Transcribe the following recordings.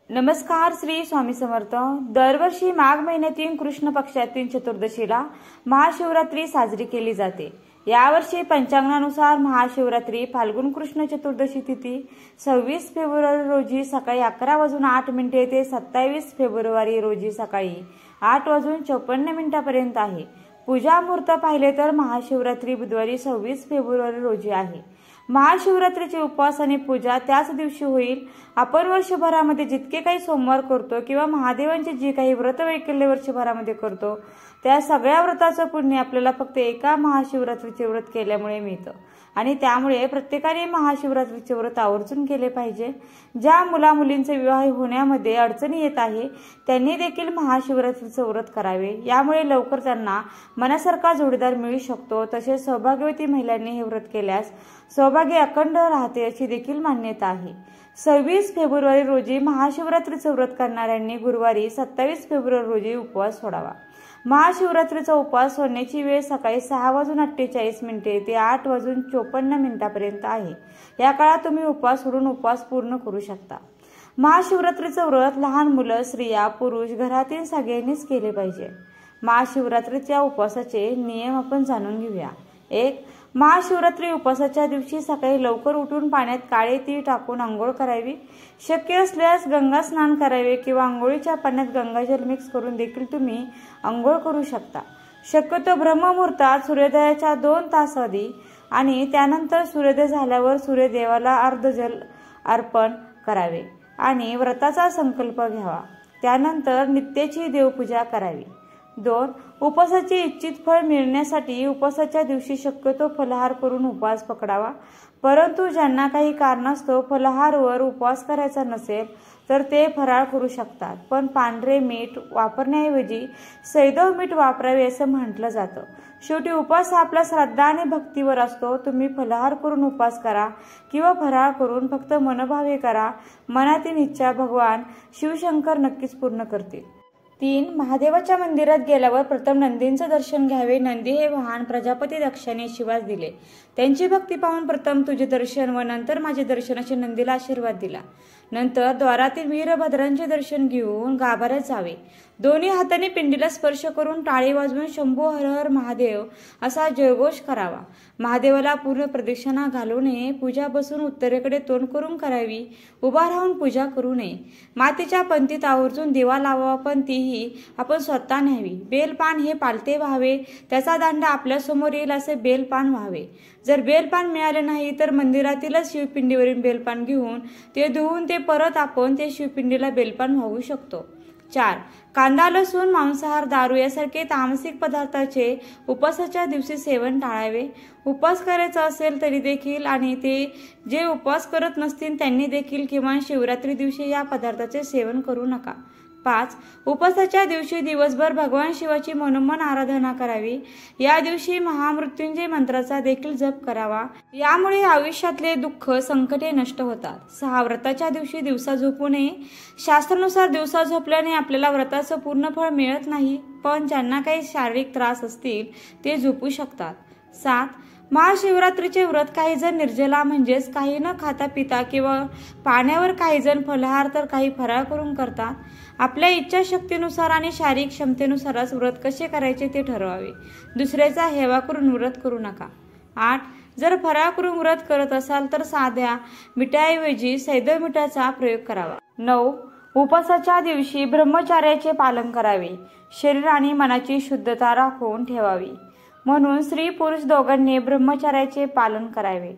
नमस्कार, श्री स्वामी समर्थ। दरवर्षी माघ महिन्यातील कृष्ण पक्षातील चतुर्दशीला महाशिवरात्री साजरी केली जाते। यावर्षी पंचांगानुसार महाशिवरात्री फाल्गुन कृष्ण चतुर्दशी तिथी 26 फेब्रुवारी रोजी सकाळी 11:08 ते 27 फेब्रुवारी रोजी सकाळी 8:54 पर्यंत आहे। पूजा मुहूर्त पाहिले तर महाशिवरात्री बुधवारी 26 फेब्रुवारी रोजी आहे। महाशिवरात्रीचे उपवास आणि पूजा त्याच दिवशी होईल। आपण वर्षभरामध्ये जितके काही सोमवार करतो किंवा महादेवांची जी काही व्रत वैकल्य वर्षभरामध्ये करतो त्या सगळ्या व्रताचं पुण्य आपल्याला फक्त एका महाशिवरात्रीचे व्रत केल्यामुळे मिळतं आणि त्यामुळे प्रत्येकाने महाशिवरात्रीचे व्रत आवर्जून केले पाहिजे। ज्या मुलामुलींचे विवाह होण्यामध्ये अडचणी येत आहे त्यांनी देखील महाशिवरात्रीचे व्रत करावे। यामुळे लवकर त्यांना मनासारखा जोडीदार मिळू शकतो। तसेच सौभाग्यवती महिलांनी हे व्रत केल्यास सौभाग्य अखंड राहते अशी देखील मान्यता आहे। 26 फेब्रुवारी रोजी महाशिवरात्रीचे व्रत करणाऱ्यांनी गुरुवारी 27 फेब्रुवारी रोजी उपवास सोडावा। महाशिवरात्रीचा उपवास सोडण्याची वेळ सकाळी 6:48 ते 8:54 पर्यंत आहे। या काळात तुम्ही उपवास सोडून उपवास पूर्ण करू शकता। महाशिवरात्रीचे व्रत लहान मुलं, स्त्रिया, पुरुष, घरातील सगळ्यांनीच केले पाहिजे। महाशिवरात्रीच्या उपवासाचे नियम आपण जाणून घेऊया। 1. महाशिवरात्री उपवासाच्या दिवशी सकाळी लवकर उठून पाण्यात काळे तीळ टाकून आंघोळ करावी। शक्य असल्यास गंगा स्नान करावे किंवा आंघोळीच्या पाण्यात गंगाजल मिक्स करून देखील तुम्ही आंघोळ करू शकता। शक्यतो ब्रह्ममुहूर्तात सूर्योदयाच्या 2 तास आधी आणि त्यानंतर सूर्योदय झाल्यावर सूर्यदेवाला अर्धजल अर्पण करावे आणि व्रताचा संकल्प घ्यावा। त्यानंतर नित्याची देवपूजा करावी। 2. उपवासाचे इच्छित फळ मिळण्यासाठी उपवासाच्या दिवशी शक्यतो फलाहार करून उपवास पकडावा। परंतु ज्यांना काही कारणास्तव फलाहारवर उपवास करायचा नसेल तर ते फराळ करू शकतात, पण पांढरे मीठ वापरण्याऐवजी सैंधव मीठ वापरावे असं म्हटलं जातं। शेवटी उपवास आपला श्रद्धा आणि भक्तीवर असतो। तुम्ही फलाहार करून उपवास करा किंवा फराळ करून फक्त मनभावे करा। मनातील इच्छा भगवान शिवशंकर नक्कीच पूर्ण करतील। 3. महादेवाच्या मंदिरात गेल्यावर प्रथम नंदींचं दर्शन घ्यावे। नंदी हे वाहन प्रजापती दक्षाने शिवास दिले। त्यांची भक्ती पाहून प्रथम तुझे दर्शन व नंतर माझे दर्शन असे नंदीला आशीर्वाद दिला। नंतर द्वारातील वीरभद्रांचे दर्शन घेऊन गाभाऱ्यात जावे। दोन्ही हाताने पिंडीला स्पर्श करून टाळी वाजवून शंभो हर हर महादेव असा जयघोष करावा। महादेवाला पूर्ण प्रदक्षिणा घालू नये। पूजा बसून उत्तरेकडे तोंड करून करावी। उभा राहून पूजा करू नये। मातीच्या पंतीत आवर्जून दिवा लावावा, पण तीही आपण स्वतः न्यावी। बेलपान हे पालते व्हावे। त्याचा दांडा आपल्या समोर येईल असे बेलपान व्हावे। जर बेलपान मिळाले नाही तर मंदिरातीलच शिवपिंडीवरील बेलपान घेऊन ते धुवून ते परत आपण ते शिवपिंडीला बेलपान वाहू शकतो। 4. कांदा, लसूण, मांसाहार, दारू यासारखे तामसिक पदार्थाचे उपवासाच्या दिवशी सेवन टाळावे। उपवास करायचा असेल तरी देखील आणि ते जे उपवास करत नसतील त्यांनी देखील किमान शिवरात्री दिवशी या पदार्थाचे सेवन करू नका। 5. उपवासाच्या दिवशी दिवसभर भगवान शिवाची मनोमन आराधना करावी। या दिवशी महामृत्युंजय मंत्राचा देखील जप करावा। यामुळे आयुष्यातले दुःख संकटे नष्ट होतात। 6. व्रताच्या दिवशी दिवसा झोपू नये। शास्त्रानुसार दिवसा झोपल्याने आपल्याला व्रताचं पूर्ण फळ मिळत नाही, पण ज्यांना काही शारीरिक त्रास असतील ते झोपू शकतात। 7. महाशिवरात्रीचे व्रत काही जण निर्जला म्हणजेच काही न खाता पिता किंवा पाण्यावर, काही जण फलाहार तर काही फराळ करून करतात। आपल्या इच्छाशक्तीनुसार आणि शारीरिक क्षमतेनुसारच व्रत कसे करायचे ते ठरवावे। दुसऱ्याचा हेवा करून व्रत करू नका। 8. जर फराळ करून व्रत करत असाल तर साध्या मिठाऐवजी सैंधव मिठाचा प्रयोग करावा। 9. उपवासाच्या दिवशी ब्रह्मचर्याचे पालन करावे। शरीर आणि मनाची शुद्धता राखून ठेवावी म्हणून स्त्री पुरुष दोघांनी ब्रह्मचर्याचे पालन करावे।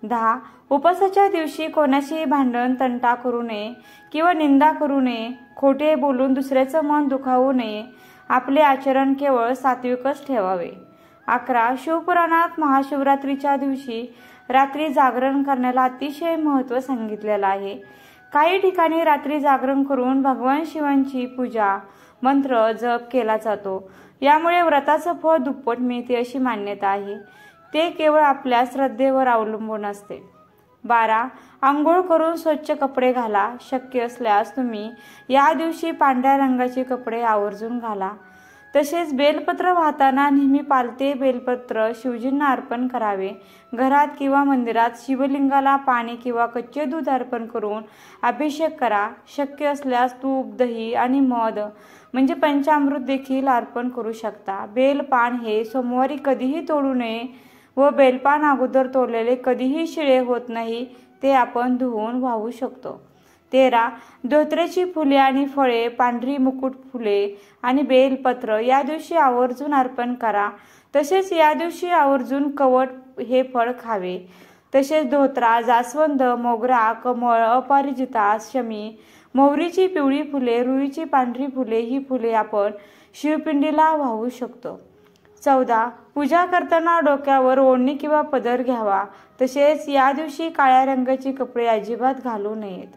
10. उपवासाच्या दिवशी कोणाशीही भांडण तंटा करू नये किंवा निंदा करू नये। खोटे बोलून दुसऱ्याचं मन दुखावू नये। आपले आचरण केवळ सात्विकच ठेवावे। 11. शिवपुराणात महाशिवरात्रीच्या दिवशी रात्री जागरण करण्याला अतिशय महत्त्व सांगितलेलं आहे। काही ठिकाणी रात्री जागरण करून भगवान शिवांची पूजा, मंत्र, जप केला जातो। यामुळे व्रताचं फळ दुप्पट मिळते अशी मान्यता आहे। ते केवळ आपल्या श्रद्धेवर अवलंबून असते। 12. आंघोळ करून स्वच्छ कपडे घाला। शक्य असल्यास तुम्ही या दिवशी पांढऱ्या रंगाचे कपडे आवर्जून घाला। तसेच बेलपत्र वाहताना नेहमी पालते बेलपत्र शिवजींना अर्पण करावे। घरात किंवा मंदिरात शिवलिंगाला पाणी किंवा कच्चे दूध अर्पण करून अभिषेक करा। शक्य असल्यास तूप, दही आणि मध म्हणजे पंचामृत देखील अर्पण करू शकता। बेलपान हे सोमवारी कधीही तोडू नये व बेलपान अगोदर तोडलेले कधीही शिळे होत नाही, ते आपण धुवून वाहू शकतो। 13. धोत्र्याची फुले आणि फळे, पांढरी मुकुट फुले आणि बेलपत्र या दिवशी आवर्जून अर्पण करा। तसेच या दिवशी आवर्जून कवठ हे फळ खावे। तसेच धोत्रा, जास्वंद, मोगरा, कमळ, अपराजिता, शमी, मोहरीची पिवळी फुले, रुईची पांढरी फुले ही फुले आपण शिवपिंडीला वाहू शकतो। 14. पूजा करताना डोक्यावर ओढणी किंवा पदर घ्यावा। तसेच या दिवशी काळ्या रंगाची कपडे अजिबात घालू नयेत।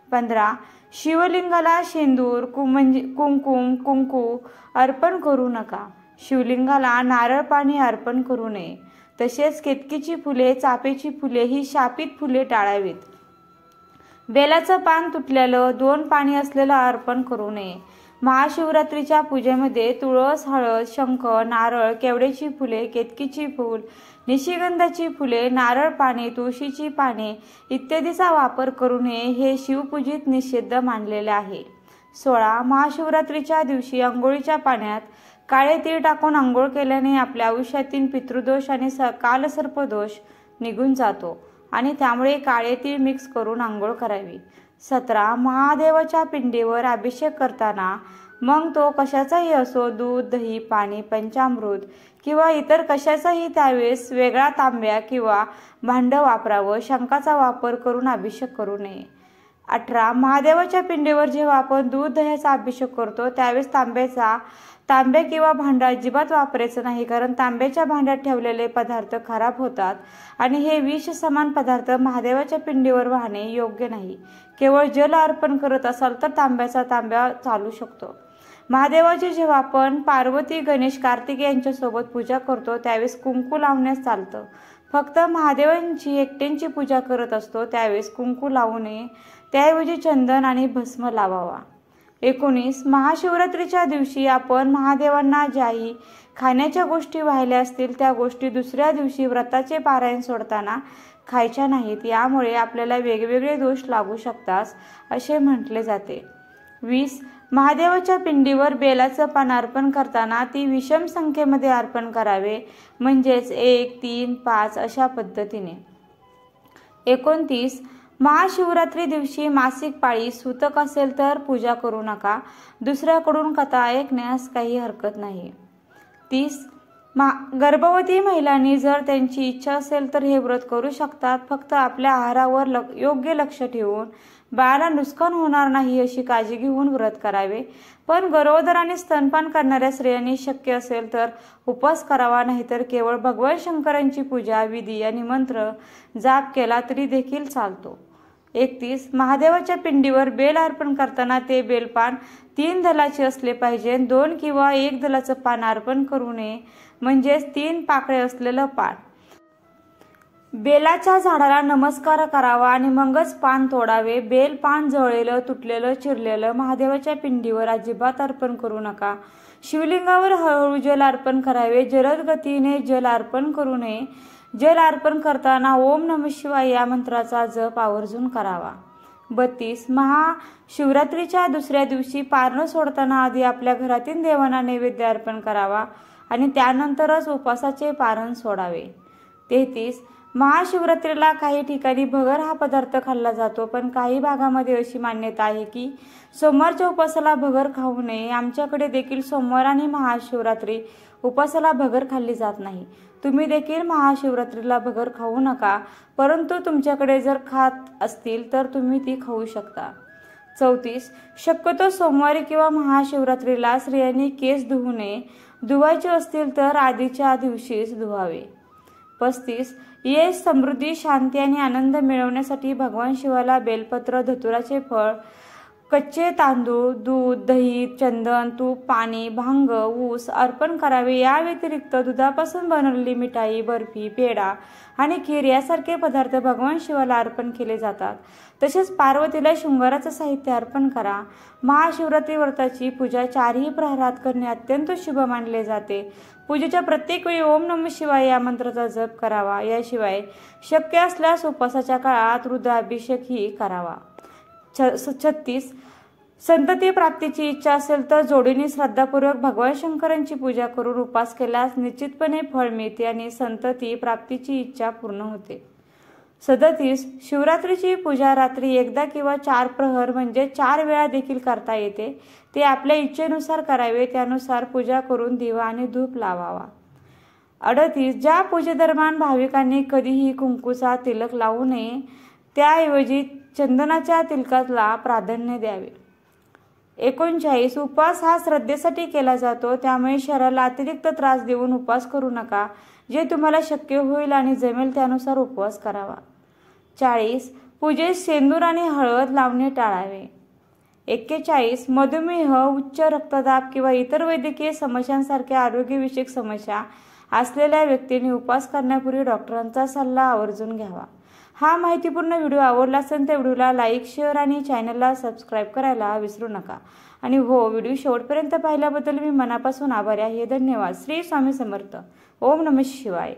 15. शिवलिंगाला शेंदूर कुंकू अर्पण करू नका। शिवलिंगाला नारळ पाणी अर्पण करू नये। तसेच केतकीची फुले, चाफेची फुले ही शापित फुले टाळावीत। बेलाचं पान तुटलेलं, 2 पाणी असलेलं अर्पण करू नये। महाशिवरात्रीच्या पूजेमध्ये तुळस, हळद, शंख, नारळ, केवड्याची फुले, केतकीची फूल, निशिगंधाची फुले, नारळ पाने, तुळशीची पाने इत्यादीचा वापर करू नये, हे शिवपूजित निषिद्ध मानलेले आहे। 16. महाशिवरात्रीच्या दिवशी अंघोळीच्या पाण्यात काळे तीळ टाकून अंघोळ केल्याने आपल्या आयुष्यातील पितृदोष आणि कालसर्पदोष निघून जातो आणि त्यामुळे काळे तीळ मिक्स करून अंघोळ करावी। 17. महादेवाच्या पिंडीवर अभिषेक करताना मग तो कशाचाही असो, दूध, दही, पाणी, पंचामृत किंवा इतर कशाचाही, त्यावेळेस वेगळा तांब्या किंवा भांड वापरावं। शंखाचा वापर करून अभिषेक करू नये। 18. महादेवाच्या पिंडीवर जेव्हा आपण दूध, दह्याचा अभिषेक करतो त्यावेळेस तांब्या किंवा भांड अजिबात वापरायचं नाही, कारण तांब्याच्या भांड्यात ठेवलेले पदार्थ खराब होतात आणि हे विष समान पदार्थ महादेवाच्या पिंडीवर वाहणे योग्य नाही। केवळ जल अर्पण करत असाल तर तांब्या चालू शकतो। महादेवाची जेव्हा आपण पार्वती, गणेश, कार्तिक यांच्यासोबत पूजा करतो त्यावेळेस कुंकू लावण्यास चालतं। फक्त महादेवांची एकट्यांची पूजा करत असतो त्यावेळेस कुंकू लावू नये, त्याऐवजी चंदन आणि भस्म लावावा। 19. महाशिवरात्रीच्या दिवशी आपण महादेवांना ज्याही खाण्याच्या गोष्टी वाहिल्या असतील त्या गोष्टी दुसऱ्या दिवशी व्रताचे पारायण सोडताना खायच्या नाहीत, यामुळे आपल्याला वेगवेगळे दोष लागू शकतात असे म्हटले जाते। 20. महादेवाच्या पिंडीवर बेलाचं पान अर्पण करताना ती विषम संख्येमध्ये अर्पण करावे, म्हणजेच 1, 3, 5 अशा पद्धतीने। 29. महाशिवरात्री दिवशी मासिक पाळी सूतक असेल तर पूजा करू नका। दुसऱ्याकडून कथा ऐकण्यास काही हरकत नाही। 30. गर्भवती महिलांनी जर त्यांची इच्छा असेल तर हे व्रत करू शकतात। फक्त आपल्या आहारावर योग्य लक्ष ठेवून बाळाला नुकसान होणार नाही अशी काळजी घेऊन व्रत करावे। पण गरोदर आणि स्तनपान करणाऱ्या स्त्रियांनी शक्य असेल तर उपवास करावा, नाहीतर केवळ भगवान शंकरांची पूजा, विधी आणि मंत्र जाप केला तरी देखील चालतो। 31. महादेवाच्या पिंडीवर बेल अर्पण करताना ते बेलपान 3 दलाचे असले पाहिजे। 2 किंवा 1 दलाचं पान अर्पण करू नये, म्हणजेच 3 पाकळे असलेलं पान। बेलाच्या झाडाला नमस्कार करावा आणि मगच पान तोडावे। बेल पान जळलेलं, तुटलेलं, चिरलेलं महादेवाच्या पिंडीवर अजिबात अर्पण करू नका। शिवलिंगावर हळूहळू जल अर्पण करावे, जलद गतीने जल अर्पण करू नये। जल अर्पण करताना ओम नमः शिवाय या मंत्राचा जप आवर्जून करावा। 32. महाशिवरात्रीच्या दुसऱ्या दिवशी पारणं सोडताना आधी आपल्या घरातील देवांना नैवेद्य अर्पण करावा आणि त्यानंतरच उपवासाचे पारण सोडावे। 33. महाशिवरात्रीला काही ठिकाणी भगर हा पदार्थ खाल्ला जातो, पण काही भागामध्ये अशी मान्यता आहे की सोमवारच्या उपवासाला भगर खाऊ नये। आमच्याकडे देखील सोमवार आणि महाशिवरात्री उपवासाला भगर खाल्ली जात नाही। तुम्ही देखील महाशिवरात्रीला भगर खाऊ नका, परंतु तुमच्याकडे जर खात असतील तर तुम्ही ती खाऊ शकता। 34. शक्यतो सोमवारी किंवा महाशिवरात्रीला स्त्रियांनी केस धुवू नये। धुवायचे असतील तर आधीच्या दिवशीच धुवावे। 35. यश, समृद्धी, शांती आणि आनंद मिळवण्यासाठी भगवान शिवाला बेलपत्र, धतुराचे फळ, कच्चे तांदूळ, दूध, दही, चंदन, तूप, पाणी, भांग, ऊस अर्पण करावे. या व्यतिरिक्त दुधापासून बनवलेली मिठाई, बर्फी, पेढा आणि खीर यासारखे पदार्थ भगवान शिवाला अर्पण केले जातात. तसेच पार्वतीला शृंगाराचं साहित्य अर्पण करा. महाशिवरात्री व्रताची पूजा 4ही प्रहरात करणे अत्यंत शुभ मानले जाते. पूजेच्या प्रत्येक वेळी ओम नमः शिवाय या मंत्राचा जप करावा. याशिवाय शक्य असल्यास उपवासाच्या काळात रुद्राभिषेकही करावा. 36 संतती प्राप्तीची इच्छा असेल तर जोडीने श्रद्धापूर्वक भगवान शंकरांची पूजा करून उपास केल्यास निश्चितपणे फळ मिळते आणि संतती प्राप्तीची इच्छा पूर्ण होते. 37 शिवरात्रीची पूजा रात्री एकदा किंवा 4 प्रहर म्हणजे 4 वेळा देखील करता येते. ते आपल्या इच्छेनुसार करावे. त्यानुसार पूजा करून दिवा आणि धूप लावावा. 38 ज्या पूजेदरम्यान भाविकांनी कधीही कुंकूचा तिलक लावू नये, त्याऐवजी चंदनाच्या तिलकाला प्राधान्य द्यावे. 39 उपवास हा श्रद्धेसाठी केला जातो, त्यामुळे शरीराला अतिरिक्त त्रास देऊन उपवास करू नका. जे तुम्हाला शक्य होईल आणि जमेल त्यानुसार उपवास करावा. 40 पूजेत सेंदूर आणि हळद लावणे टाळावे. 41 मधुमेह, उच्च रक्तदाब किंवा इतर वैद्यकीय समस्यांसारख्या आरोग्यविषयक समस्या असलेल्या व्यक्तींनी उपवास करण्यापूर्वी डॉक्टरांचा सल्ला आवर्जून घ्यावा. हा माहितीपूर्ण व्हिडिओ आवडला असेल तर व्हिडिओला लाईक, शेअर आणि चॅनलला सबस्क्राईब करायला विसरू नका. आणि हो, व्हिडिओ शेवटपर्यंत पाहिल्याबद्दल मी मनापासून आभारी आहे. धन्यवाद. श्री स्वामी समर्थ. ओम नमः शिवाय.